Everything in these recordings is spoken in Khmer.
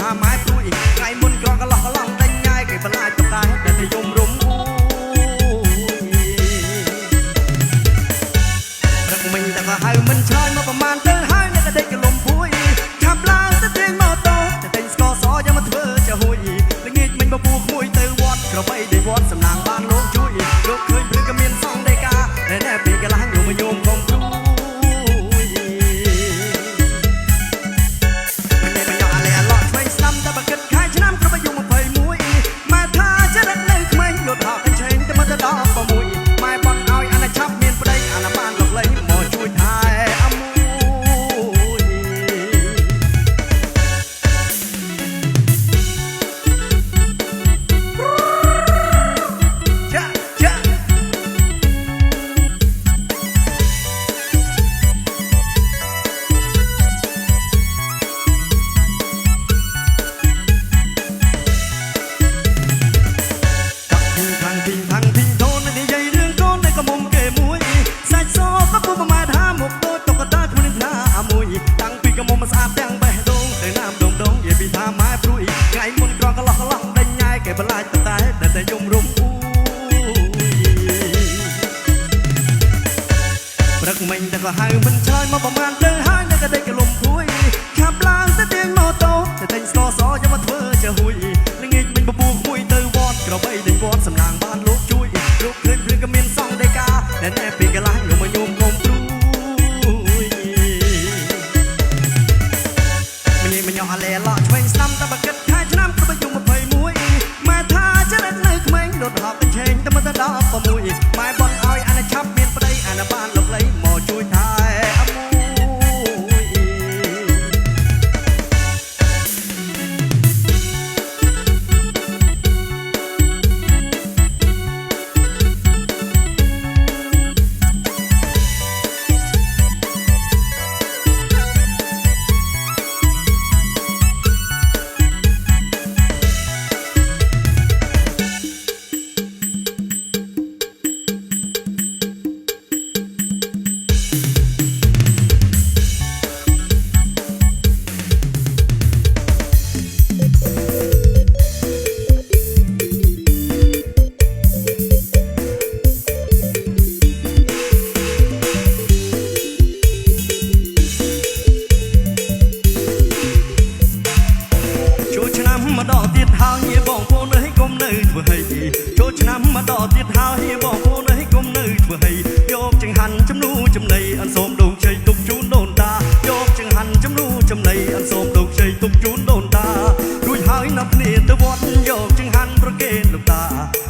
ថាម៉ែព្រួយថ្ងៃមុនក្រកន្លោះកន្លងដេញញ៉ាយគេបន្លាចតតែដែលនិយមរុំព្រឹកមិញតែក៏ហៅមិនឆ្លើយមកប្រមាណទៅហើយអ្នកក៏ដេកកលំពួយឆាប់ឡើងទៅទាញម៉ូតូទៅទិញស្ករសយកមកធ្វើចាហួយល្ងាចមិញបបួក្មួយទៅវត្តក្របីដេកវត្តសំណាងបានលោកជួយលោកឃើញព្រឹកក៏មានសងដេកាណែពីកន្លះញោមញោមកុំព្រួយព្រឹកមិញតែក៏ហៅមិនឆ្លើយមកប្រមាណទៅហើយនៅក៏ដេកកលំពួយឆាប់ឡើងទៅទាញម៉ូតូទៅទិញស្ករសយកមកធ្វើចាហួយល្ងាចមិញបបួក្មួយទៅវត្តក្របីដេញវត្តសំណាងបានលោកជួយលោកឃើញព្រឹកក៏មានសងដេកាណែពីកន្លះញោមញោមកុំព្រួយមញ៉ោះអាឡែឡោឆ្វេងស្ដាំតែបើគិតខែឆ្នាំក៏បើយំ21ម៉ែថាចរិតនៅក្មេងរត់ហប់ទៅឆេងតែមកដល់16ម៉ែបន់ឲ្យអានឆាប់មានប្តីអានបានលោកលៃមកជួយថែអមួយមកដល់ទៀតហើយបងប្អូនអើយកុំនៅធ្វើហីចូលឆ្នាំមកដល់ទៀតហើយបងប្អូនអើយកុំនៅធ្វើហីយកចង្ហាន់ចំនួនចំណៃអនសូមដងជ័យទុកជូនដូនតាយកចង្ហាន់ចំនួនចំណៃអនសូមដងជ័យទុកជូនដូនតារួចហើយនាំគ្នាទៅវត្តយកចង្ហាន់ប្រគេនលោកតា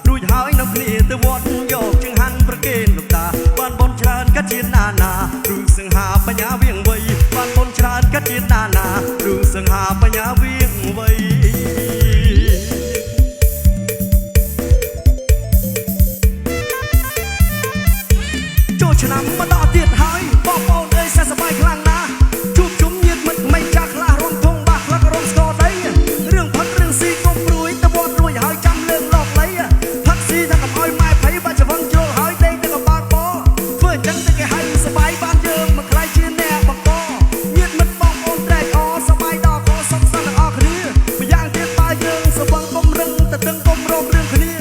រួចហើយនាំគ្នាទៅវត្តយកចង្ហាន់ប្រគេនលោកតាបានបនច្រើនកាត់ជាណានាឬសង្ហាបញ្ញាវៀងវៃបានបនច្រើនកាត់ជាណានាឬសង្ហាបញ្ញាវៀងវៃឆ្នាំមកដល់ទៀតហើយបងប្អូនអើយសែសប្បាយខ្លាំងណាស់ជួបជុំញាតិមិត្តមិនចាស់ខ្លះរំធំបាក់ខ្លះក៏រំស្គរដីរឿងផឹករឿងស៊ីកុំព្រួយទៅវត្តរួយហើយចាំលើកលោកលៃផឹកស៊ីថាកុំឲ្យម៉ែភ័យបាច់ច្បងជ្រុលហើយដេកទៅក៏បាក់បធ្វើអញ្ចឹងទៅគេហៅសប្បាយបានយើងមកខ្លាយជាអ្នកបង្កញាតិមិត្តបងប្អូនត្រេកអរសប្បាយដល់ក៏សុខសាន្តទាំងអស់គ្នាម្យ៉ាងទៀតបើយើងសវឹងកុំរឹងទៅទឹងកុំរោមរឿងគ្នា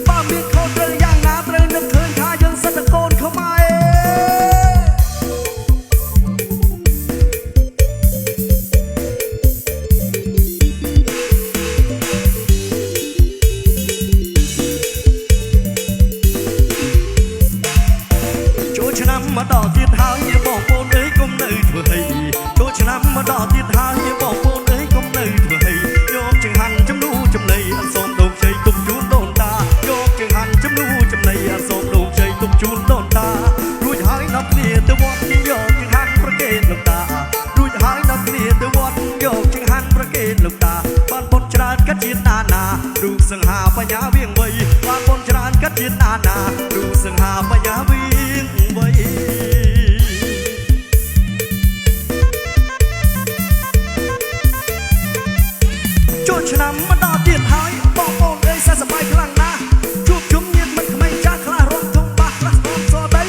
បើមានខុសត្រូវយ៉ាងណាត្រូវនឹកឃើញថាយើងសិតតែកូនខ្មែរឆ្នាំមកដល់ទៀតហើយបងប្អូនអើយកុំនៅធ្វើហីចូលឆ្នាំមកដល់ទៀតហើយបងប្អូនអើយកុំនៅធ្វើហីយកចង្ហាន់ចំនួនចំណៃអនសូមដងជ័យទុកជូនដូនតាយកចង្ហាន់ចំនួនចំណៃអនសូមដងជ័យទុកជូនដូនតារួចហើយនាំគ្នាទៅវត្តយកចង្ហាន់ប្រគេនលោកតារួចហើយនាំគ្នាទៅវត្តយកចង្ហាន់ប្រគេនលោកតាបានបុណ្យច្រើនកាត់ជាតិណានារូបសង្ហាបញ្ញាវៀងវៃបានបុណ្យច្រើនកាត់ជាតិណានារូបសង្ហាបញ្ញាវៀងវៃចូលឆ្នាំមកដល់ទៀតហើយបងប្អូនអើយសែសប្បាយខ្លាំងណាស់ជួបជុំញាតិមិត្តក្មេងចាស់ខ្លះរំធំបាក់ខ្លះស្គមសដី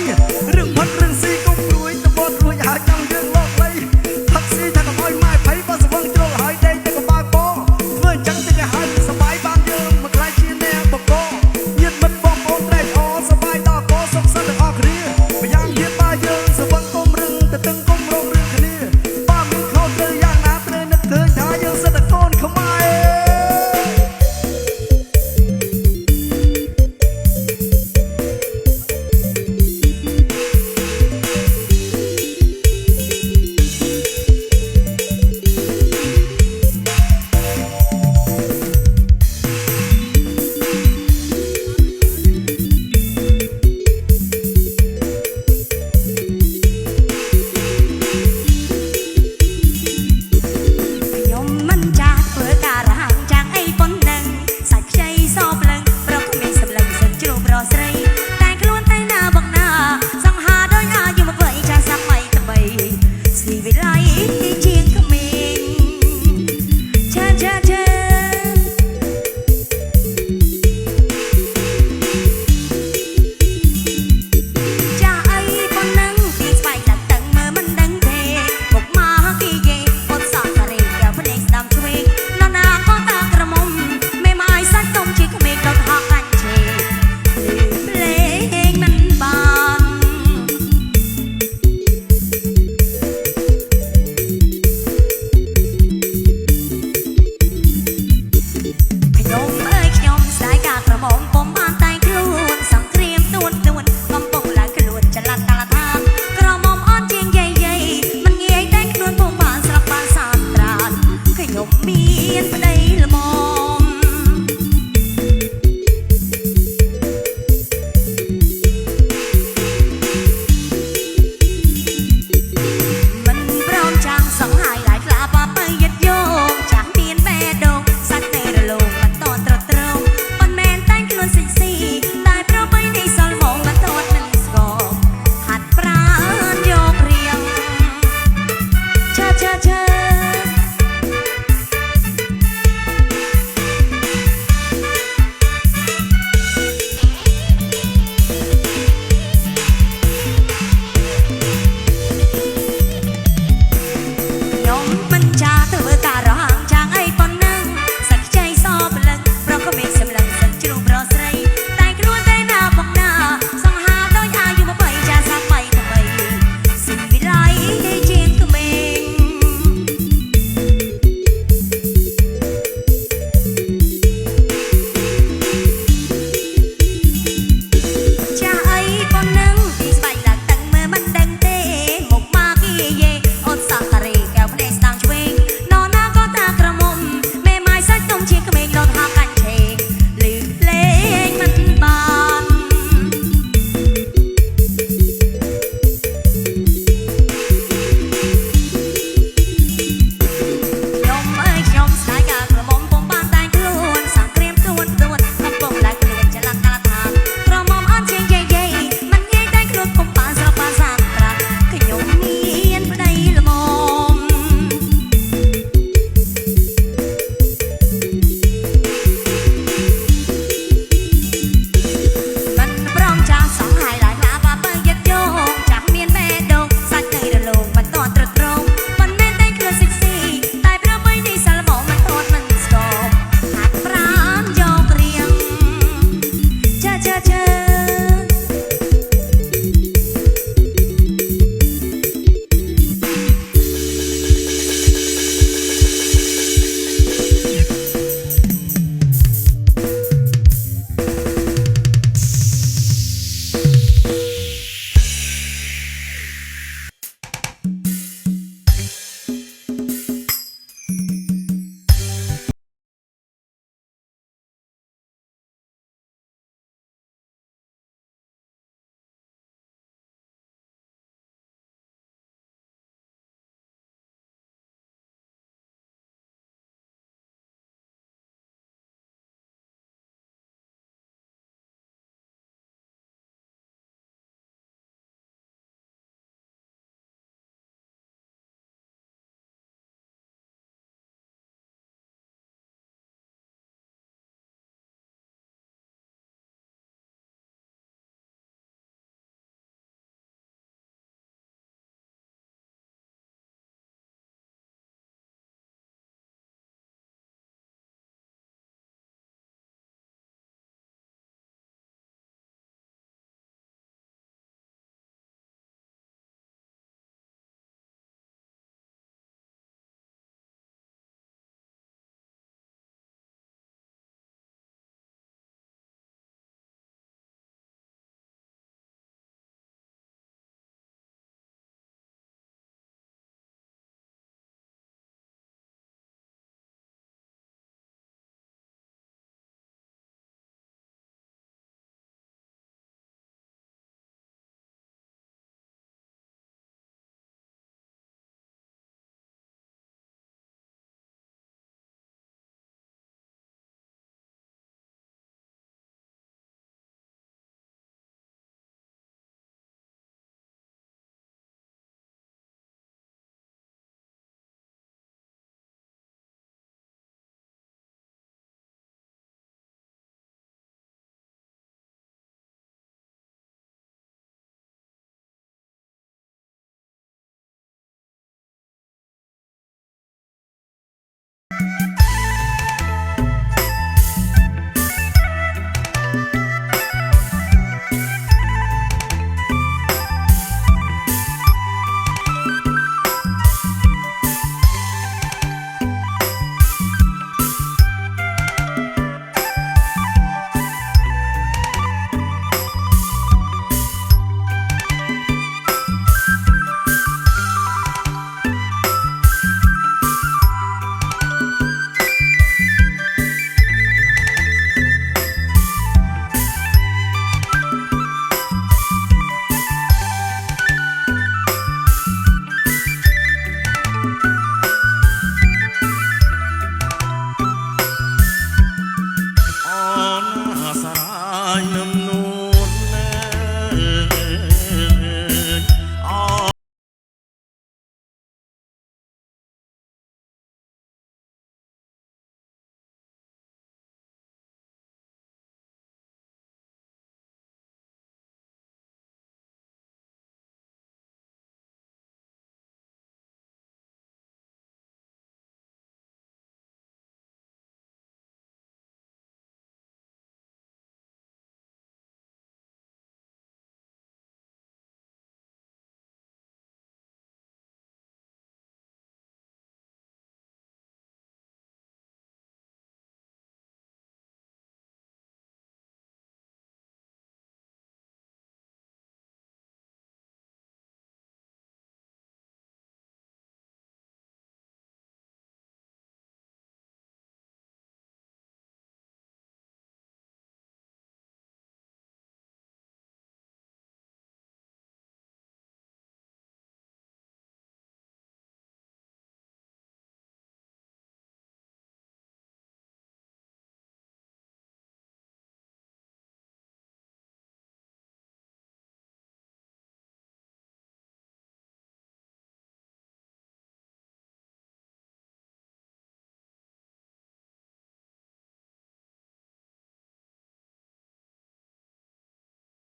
រឿងផឹករឿងស៊ីកុំព្រួយទៅវត្តរួចហើយចាំយើងលោកលៃផឹកស៊ីថាកុំឲ្យម៉ែភ័យបើសវឹងជ្រុលហើយដេកទៅក៏បើកប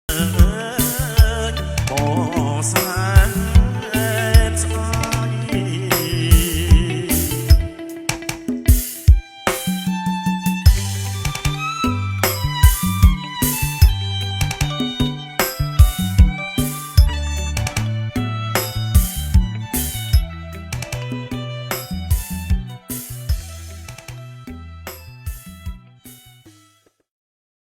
អ